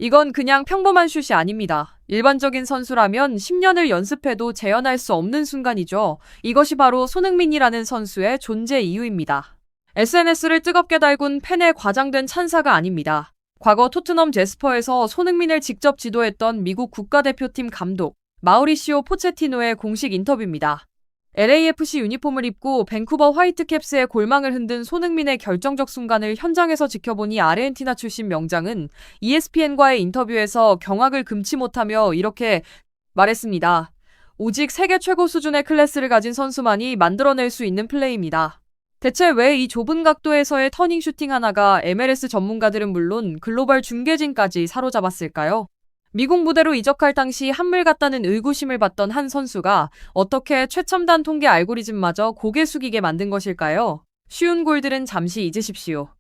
이건 그냥 평범한 슛이 아닙니다. 일반적인 선수라면 10년을 연습해도 재현할 수 없는 순간이죠. 이것이 바로 손흥민이라는 선수의 존재 이유입니다. SNS를 뜨겁게 달군 팬의 과장된 찬사가 아닙니다. 과거 토트넘 제스퍼에서 손흥민을 직접 지도했던 미국 국가대표팀 감독 마우리시오 포체티노의 공식 인터뷰입니다. LAFC 유니폼을 입고 밴쿠버 화이트캡스의 골망을 흔든 손흥민의 결정적 순간을 현장에서 지켜보니 아르헨티나 출신 명장은 ESPN과의 인터뷰에서 경악을 금치 못하며 이렇게 말했습니다. 오직 세계 최고 수준의 클래스를 가진 선수만이 만들어낼 수 있는 플레이입니다. 대체 왜 이 좁은 각도에서의 터닝 슈팅 하나가 MLS 전문가들은 물론 글로벌 중계진까지 사로잡았을까요? 미국 무대로 이적할 당시 한물 같다는 의구심을 받던 한 선수가 어떻게 최첨단 통계 알고리즘마저 고개 숙이게 만든 것일까요? 쉬운 골들은 잠시 잊으십시오.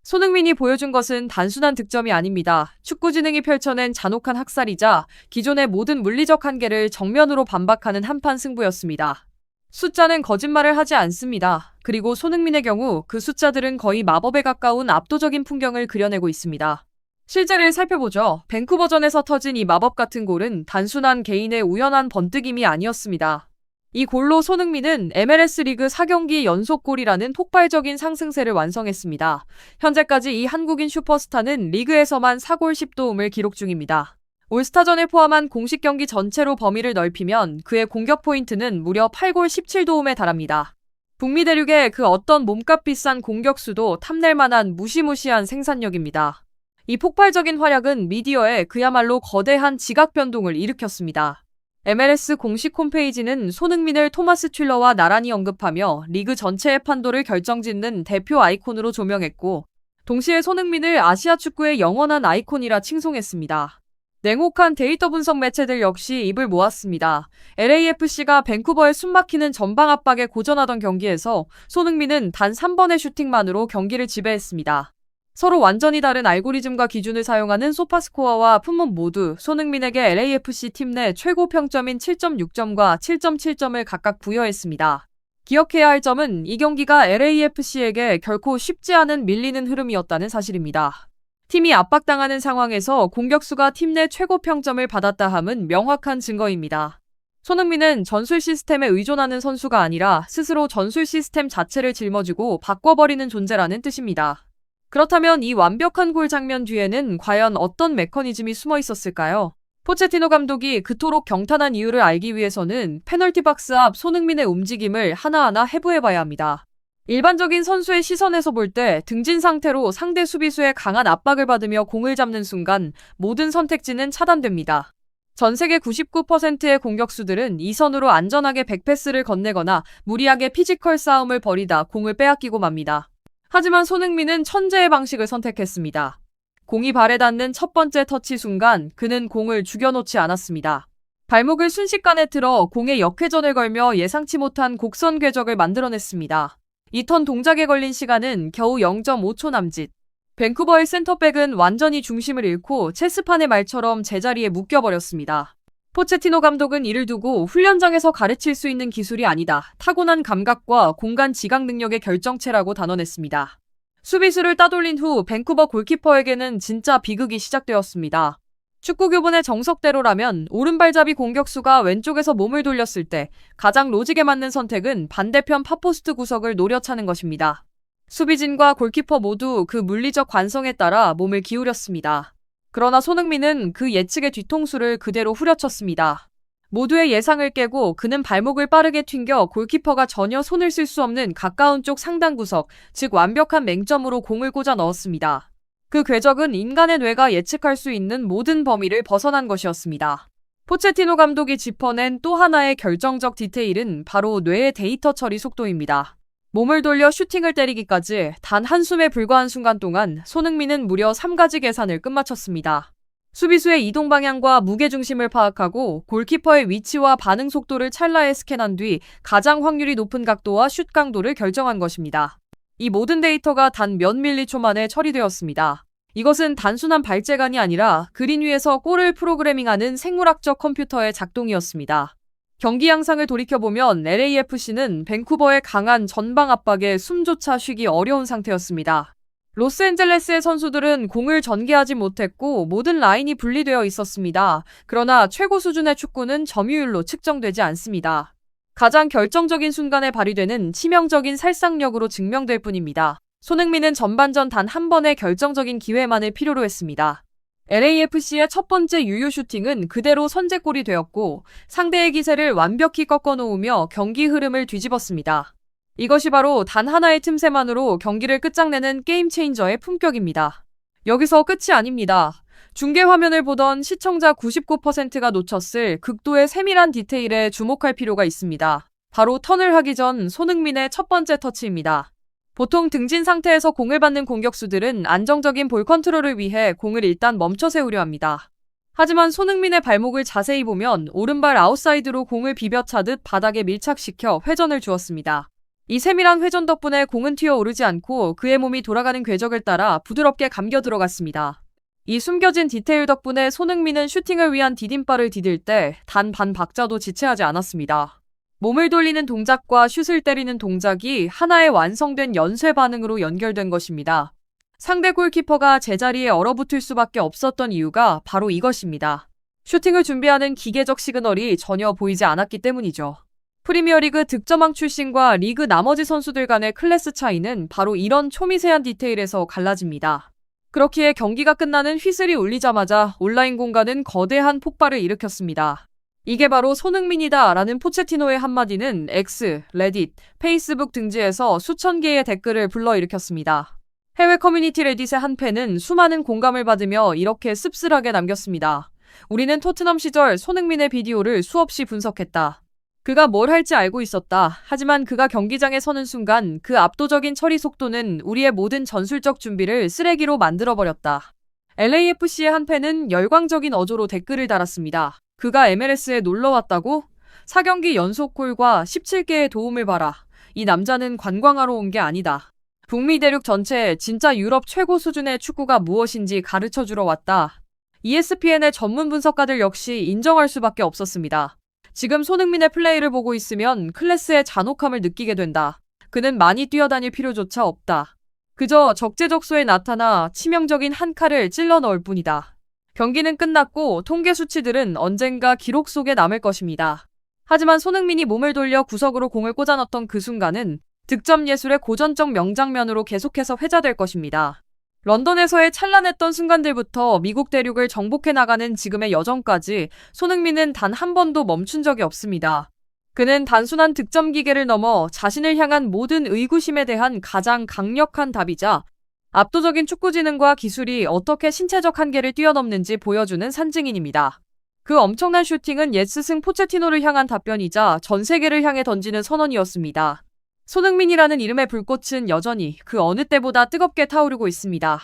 손흥민이 보여준 것은 단순한 득점이 아닙니다. 축구지능이 펼쳐낸 잔혹한 학살이자 기존의 모든 물리적 한계를 정면으로 반박하는 한판 승부였습니다. 숫자는 거짓말을 하지 않습니다. 그리고 손흥민의 경우 그 숫자들은 거의 마법에 가까운 압도적인 풍경을 그려내고 있습니다. 실제를 살펴보죠. 밴쿠버전에서 터진 이 마법 같은 골은 단순한 개인의 우연한 번뜩임이 아니었습니다. 이 골로 손흥민은 MLS 리그 4경기 연속골이라는 폭발적인 상승세를 완성했습니다. 현재까지 이 한국인 슈퍼스타는 리그에서만 4골 10도움을 기록 중입니다. 올스타전을 포함한 공식 경기 전체로 범위를 넓히면 그의 공격 포인트는 무려 8골 17도움에 달합니다. 북미 대륙의 그 어떤 몸값 비싼 공격수도 탐낼 만한 무시무시한 생산력입니다. 이 폭발적인 활약은 미디어에 그야말로 거대한 지각 변동을 일으켰습니다. MLS 공식 홈페이지는 손흥민을 토마스 튠러와 나란히 언급하며 리그 전체의 판도를 결정짓는 대표 아이콘으로 조명했고, 동시에 손흥민을 아시아 축구의 영원한 아이콘이라 칭송했습니다. 냉혹한 데이터 분석 매체들 역시 입을 모았습니다. LAFC가 밴쿠버의 숨막히는 전방 압박에 고전하던 경기에서 손흥민은 단 3번의 슈팅만으로 경기를 지배했습니다. 서로 완전히 다른 알고리즘과 기준을 사용하는 소파스코어와 풋몬 모두 손흥민에게 LAFC 팀 내 최고 평점인 7.6점과 7.7점을 각각 부여했습니다. 기억해야 할 점은 이 경기가 LAFC에게 결코 쉽지 않은 밀리는 흐름이었다는 사실입니다. 팀이 압박당하는 상황에서 공격수가 팀 내 최고 평점을 받았다 함은 명확한 증거입니다. 손흥민은 전술 시스템에 의존하는 선수가 아니라 스스로 전술 시스템 자체를 짊어지고 바꿔버리는 존재라는 뜻입니다. 그렇다면 이 완벽한 골 장면 뒤에는 과연 어떤 메커니즘이 숨어 있었을까요? 포체티노 감독이 그토록 경탄한 이유를 알기 위해서는 페널티 박스 앞 손흥민의 움직임을 하나하나 해부해봐야 합니다. 일반적인 선수의 시선에서 볼 때 등진 상태로 상대 수비수의 강한 압박을 받으며 공을 잡는 순간 모든 선택지는 차단됩니다. 전 세계 99%의 공격수들은 이 선으로 안전하게 백패스를 건네거나 무리하게 피지컬 싸움을 벌이다 공을 빼앗기고 맙니다. 하지만 손흥민은 천재의 방식을 선택했습니다. 공이 발에 닿는 첫 번째 터치 순간 그는 공을 죽여놓지 않았습니다. 발목을 순식간에 틀어 공에 역회전을 걸며 예상치 못한 곡선 궤적을 만들어냈습니다. 이 턴 동작에 걸린 시간은 겨우 0.5초 남짓. 밴쿠버의 센터백은 완전히 중심을 잃고 체스판의 말처럼 제자리에 묶여버렸습니다. 포체티노 감독은 이를 두고 훈련장에서 가르칠 수 있는 기술이 아니다. 타고난 감각과 공간 지각 능력의 결정체라고 단언했습니다. 수비수를 따돌린 후 밴쿠버 골키퍼에게는 진짜 비극이 시작되었습니다. 축구 교본의 정석대로라면 오른발잡이 공격수가 왼쪽에서 몸을 돌렸을 때 가장 로직에 맞는 선택은 반대편 팝포스트 구석을 노려 차는 것입니다. 수비진과 골키퍼 모두 그 물리적 관성에 따라 몸을 기울였습니다. 그러나 손흥민은 그 예측의 뒤통수를 그대로 후려쳤습니다. 모두의 예상을 깨고 그는 발목을 빠르게 튕겨 골키퍼가 전혀 손을 쓸 수 없는 가까운 쪽 상단 구석, 즉 완벽한 맹점으로 공을 꽂아 넣었습니다. 그 궤적은 인간의 뇌가 예측할 수 있는 모든 범위를 벗어난 것이었습니다. 포체티노 감독이 짚어낸 또 하나의 결정적 디테일은 바로 뇌의 데이터 처리 속도입니다. 몸을 돌려 슈팅을 때리기까지 단 한숨에 불과한 순간 동안 손흥민은 무려 3가지 계산을 끝마쳤습니다. 수비수의 이동 방향과 무게중심을 파악하고 골키퍼의 위치와 반응 속도를 찰나에 스캔한 뒤 가장 확률이 높은 각도와 슛 강도를 결정한 것입니다. 이 모든 데이터가 단 몇 밀리초 만에 처리되었습니다. 이것은 단순한 발재간이 아니라 그린 위에서 골을 프로그래밍하는 생물학적 컴퓨터의 작동이었습니다. 경기 양상을 돌이켜보면 LAFC는 밴쿠버의 강한 전방 압박에 숨조차 쉬기 어려운 상태였습니다. 로스앤젤레스의 선수들은 공을 전개하지 못했고 모든 라인이 분리되어 있었습니다. 그러나 최고 수준의 축구는 점유율로 측정되지 않습니다. 가장 결정적인 순간에 발휘되는 치명적인 살상력으로 증명될 뿐입니다. 손흥민은 전반전 단 한 번의 결정적인 기회만을 필요로 했습니다. LAFC의 첫 번째 유효 슈팅은 그대로 선제골이 되었고 상대의 기세를 완벽히 꺾어놓으며 경기 흐름을 뒤집었습니다. 이것이 바로 단 하나의 틈새만으로 경기를 끝장내는 게임 체인저의 품격입니다. 여기서 끝이 아닙니다. 중계 화면을 보던 시청자 99%가 놓쳤을 극도의 세밀한 디테일에 주목할 필요가 있습니다. 바로 턴을 하기 전 손흥민의 첫 번째 터치입니다. 보통 등진 상태에서 공을 받는 공격수들은 안정적인 볼 컨트롤을 위해 공을 일단 멈춰 세우려 합니다. 하지만 손흥민의 발목을 자세히 보면 오른발 아웃사이드로 공을 비벼차듯 바닥에 밀착시켜 회전을 주었습니다. 이 세밀한 회전 덕분에 공은 튀어오르지 않고 그의 몸이 돌아가는 궤적을 따라 부드럽게 감겨 들어갔습니다. 이 숨겨진 디테일 덕분에 손흥민은 슈팅을 위한 디딤발을 디딜 때 단 반 박자도 지체하지 않았습니다. 몸을 돌리는 동작과 슛을 때리는 동작이 하나의 완성된 연쇄 반응으로 연결된 것입니다. 상대 골키퍼가 제자리에 얼어붙을 수밖에 없었던 이유가 바로 이것입니다. 슈팅을 준비하는 기계적 시그널이 전혀 보이지 않았기 때문이죠. 프리미어리그 득점왕 출신과 리그 나머지 선수들 간의 클래스 차이는 바로 이런 초미세한 디테일에서 갈라집니다. 그렇기에 경기가 끝나는 휘슬이 울리자마자 온라인 공간은 거대한 폭발을 일으켰습니다. 이게 바로 손흥민이다 라는 포체티노의 한마디는 X, 레딧, 페이스북 등지에서 수천 개의 댓글을 불러일으켰습니다. 해외 커뮤니티 레딧의 한 팬은 수많은 공감을 받으며 이렇게 씁쓸하게 남겼습니다. 우리는 토트넘 시절 손흥민의 비디오를 수없이 분석했다. 그가 뭘 할지 알고 있었다. 하지만 그가 경기장에 서는 순간 그 압도적인 처리 속도는 우리의 모든 전술적 준비를 쓰레기로 만들어버렸다. LAFC의 한 팬은 열광적인 어조로 댓글을 달았습니다. 그가 MLS에 놀러왔다고? 4경기 연속골과 17개의 도움을 봐라. 이 남자는 관광하러 온 게 아니다. 북미 대륙 전체에 진짜 유럽 최고 수준의 축구가 무엇인지 가르쳐주러 왔다. ESPN의 전문 분석가들 역시 인정할 수밖에 없었습니다. 지금 손흥민의 플레이를 보고 있으면 클래스의 잔혹함을 느끼게 된다. 그는 많이 뛰어다닐 필요조차 없다. 그저 적재적소에 나타나 치명적인 한 칼을 찔러 넣을 뿐이다. 경기는 끝났고 통계 수치들은 언젠가 기록 속에 남을 것입니다. 하지만 손흥민이 몸을 돌려 구석으로 공을 꽂아 넣었던 그 순간은 득점 예술의 고전적 명장면으로 계속해서 회자될 것입니다. 런던에서의 찬란했던 순간들부터 미국 대륙을 정복해 나가는 지금의 여정까지 손흥민은 단 한 번도 멈춘 적이 없습니다. 그는 단순한 득점 기계를 넘어 자신을 향한 모든 의구심에 대한 가장 강력한 답이자 압도적인 축구 지능과 기술이 어떻게 신체적 한계를 뛰어넘는지 보여주는 산증인입니다. 그 엄청난 슈팅은 옛 스승 포체티노를 향한 답변이자 전 세계를 향해 던지는 선언이었습니다. 손흥민이라는 이름의 불꽃은 여전히 그 어느 때보다 뜨겁게 타오르고 있습니다.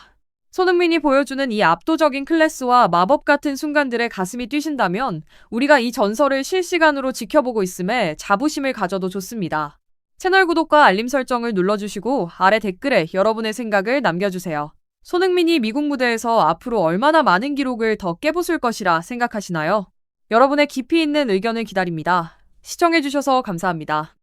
손흥민이 보여주는 이 압도적인 클래스와 마법 같은 순간들에 가슴이 뛰신다면 우리가 이 전설을 실시간으로 지켜보고 있음에 자부심을 가져도 좋습니다. 채널 구독과 알림 설정을 눌러주시고 아래 댓글에 여러분의 생각을 남겨주세요. 손흥민이 미국 무대에서 앞으로 얼마나 많은 기록을 더 깨부술 것이라 생각하시나요? 여러분의 깊이 있는 의견을 기다립니다. 시청해주셔서 감사합니다.